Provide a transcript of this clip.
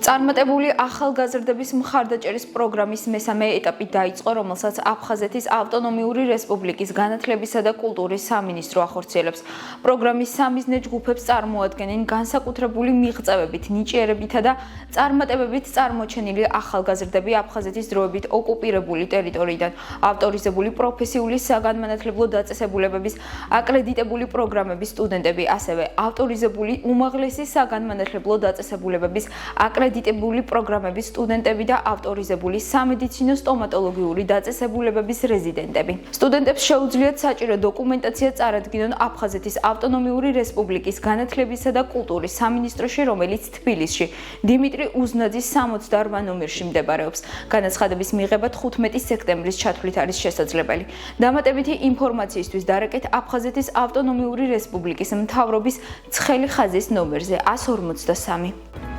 წარმატებული ახალგაზრდების მხარდაჭერის პროგრამის მესამე ეტაპი დაიწყო, რომელსაც აფხაზეთის ავტონომიური რესპუბლიკის განათლებისა და კულტურის სამინისტრო ახორციელებს. პროგრამის სამიზნე ჯგუფებს წარმოადგენენ განსაკუთრებული მიღწევებით, ნიჭიერებითა და წარმატებებით წარმოჩენილი ახალგაზრდები აფხაზეთის დროებით ოკუპირებული ტერიტორიიდან, ავტორიზებული პროფესიული საგანმანათლებლო დაწესებულებების აკრედიტებული პროგრამების სტუდენტები, ასევე ავტორიზებული უმაღლესი საგანმანათლებლო დაწესებულებების აკრედიტებული პროგრამების სტუდენტები და ავტორიზებული სამედიცინო სტომატოლოგიური დაწესებულებების რეზიდენტები. სტუდენტებს შეუძლიათ საჭირო დოკუმენტაცია წარადგინონ აფხაზეთის ავტონომიური რესპუბლიკის განათლებისა და კულტურის სამინისტროში, რომელიც თბილისში, დიმიტრი უზნაძის 68 ნომერში მდებარეობს. განაცხადების მიღება 15 სექტემბრის ჩათვლით არის შესაძლებელი. დამატებითი ინფორმაციისთვის დარეკეთ აფხაზეთის ავტონომიური რესპუბლიკის მთავრობის ცხელი ხაზის ნომერზე 153.